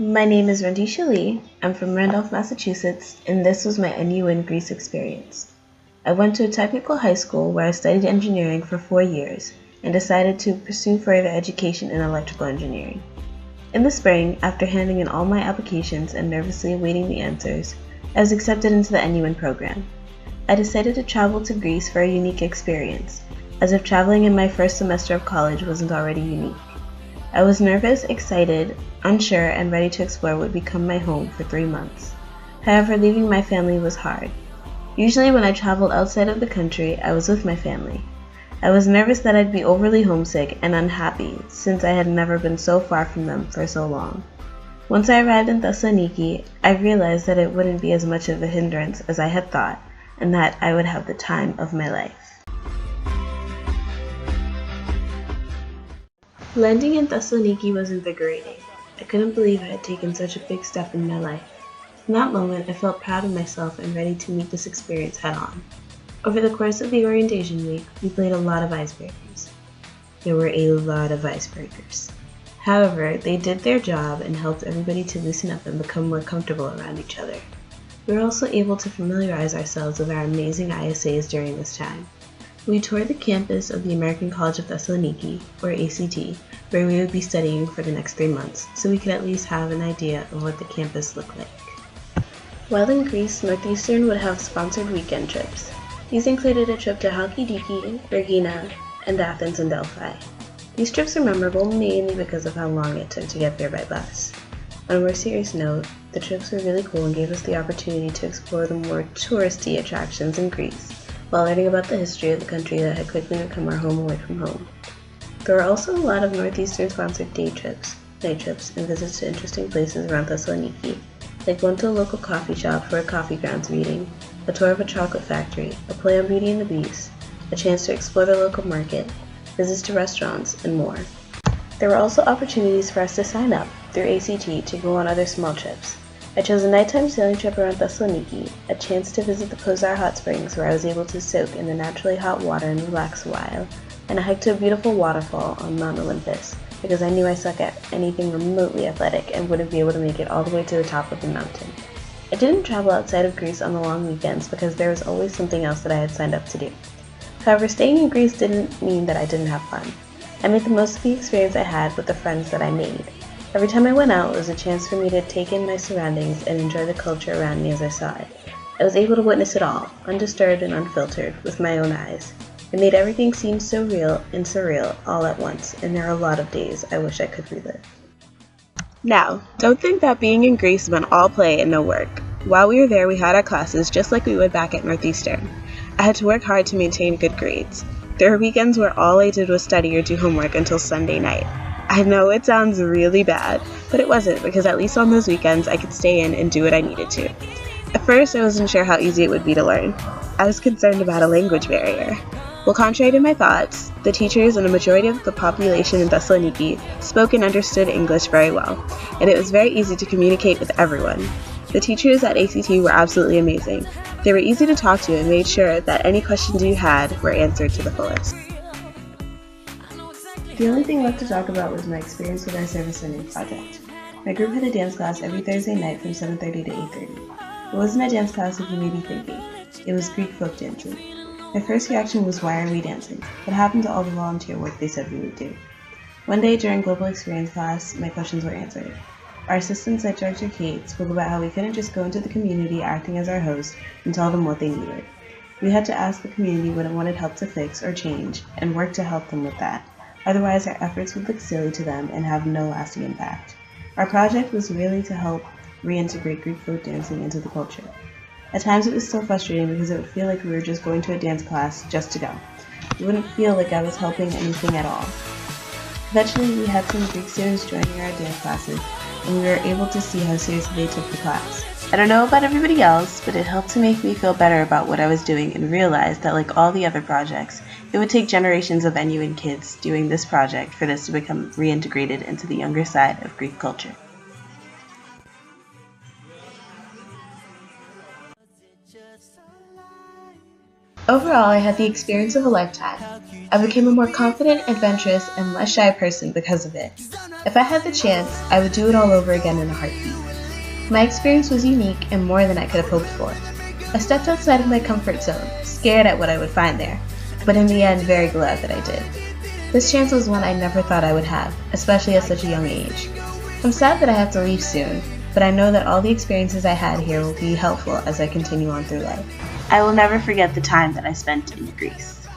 My name is Rondeesha Lee. I'm from Randolph, Massachusetts, and this was my NU in Greece experience. I went to a technical high school where I studied engineering for 4 years and decided to pursue further education in electrical engineering. In the spring, after handing in all my applications and nervously awaiting the answers, I was accepted into the NUN program. I decided to travel to Greece for a unique experience, as if traveling in my first semester of college wasn't already unique. I was nervous, excited, unsure, and ready to explore what would become my home for 3 months. However, leaving my family was hard. Usually when I traveled outside of the country, I was with my family. I was nervous that I'd be overly homesick and unhappy since I had never been so far from them for so long. Once I arrived in Thessaloniki, I realized that it wouldn't be as much of a hindrance as I had thought, and that I would have the time of my life. Landing in Thessaloniki was invigorating. I couldn't believe I had taken such a big step in my life. In that moment, I felt proud of myself and ready to meet this experience head-on. Over the course of the orientation week, we played a lot of icebreakers. There were a lot of icebreakers. However, they did their job and helped everybody to loosen up and become more comfortable around each other. We were also able to familiarize ourselves with our amazing ISAs during this time. We toured the campus of the American College of Thessaloniki, or ACT, where we would be studying for the next 3 months, so we could at least have an idea of what the campus looked like. While in Greece, Northeastern would have sponsored weekend trips. These included a trip to Halkidiki, Regina, and Athens and Delphi. These trips are memorable mainly because of how long it took to get there by bus. On a more serious note, the trips were really cool and gave us the opportunity to explore the more touristy attractions in Greece, while learning about the history of the country that had quickly become our home away from home. There were also a lot of Northeastern-sponsored day trips, night trips, and visits to interesting places around Thessaloniki, like going to a local coffee shop for a coffee grounds meeting, a tour of a chocolate factory, a play on Beauty and the Beast, a chance to explore the local market, visits to restaurants, and more. There were also opportunities for us to sign up through ACT to go on other small trips. I chose a nighttime sailing trip around Thessaloniki, a chance to visit the Kozar hot springs where I was able to soak in the naturally hot water and relax a while, and a hike to a beautiful waterfall on Mount Olympus, because I knew I suck at anything remotely athletic and wouldn't be able to make it all the way to the top of the mountain. I didn't travel outside of Greece on the long weekends because there was always something else that I had signed up to do. However, staying in Greece didn't mean that I didn't have fun. I made the most of the experience I had with the friends that I made. Every time I went out, it was a chance for me to take in my surroundings and enjoy the culture around me as I saw it. I was able to witness it all, undisturbed and unfiltered, with my own eyes. It made everything seem so real and surreal all at once, and there are a lot of days I wish I could relive. Now, don't think that being in Greece meant all play and no work. While we were there, we had our classes just like we would back at Northeastern. I had to work hard to maintain good grades. There were weekends where all I did was study or do homework until Sunday night. I know it sounds really bad, but it wasn't, because at least on those weekends I could stay in and do what I needed to. At first, I wasn't sure how easy it would be to learn. I was concerned about a language barrier. Well, contrary to my thoughts, the teachers and a majority of the population in Thessaloniki spoke and understood English very well, and it was very easy to communicate with everyone. The teachers at ACT were absolutely amazing. They were easy to talk to and made sure that any questions you had were answered to the fullest. The only thing left to talk about was my experience with our service learning project. My group had a dance class every Thursday night from 7:30 to 8:30. It wasn't a dance class if you may be thinking. It was Greek folk dancing. My first reaction was, why are we dancing? What happened to all the volunteer work they said we would do? One day during Global Experience class, my questions were answered. Our assistants at George and Kate spoke about how we couldn't just go into the community acting as our host and tell them what they needed. We had to ask the community what it wanted help to fix or change and work to help them with that. Otherwise, our efforts would look silly to them and have no lasting impact. Our project was really to help reintegrate Greek folk dancing into the culture. At times it was so frustrating because it would feel like we were just going to a dance class just to go. It wouldn't feel like I was helping anything at all. Eventually, we had some Greek students joining our dance classes, and we were able to see how seriously they took the class. I don't know about everybody else, but it helped to make me feel better about what I was doing and realize that, like all the other projects, it would take generations of NUN kids doing this project for this to become reintegrated into the younger side of Greek culture. Overall, I had the experience of a lifetime. I became a more confident, adventurous, and less shy person because of it. If I had the chance, I would do it all over again in a heartbeat. My experience was unique and more than I could have hoped for. I stepped outside of my comfort zone, scared at what I would find there, but in the end very glad that I did. This chance was one I never thought I would have, especially at such a young age. I'm sad that I have to leave soon, but I know that all the experiences I had here will be helpful as I continue on through life. I will never forget the time that I spent in Greece.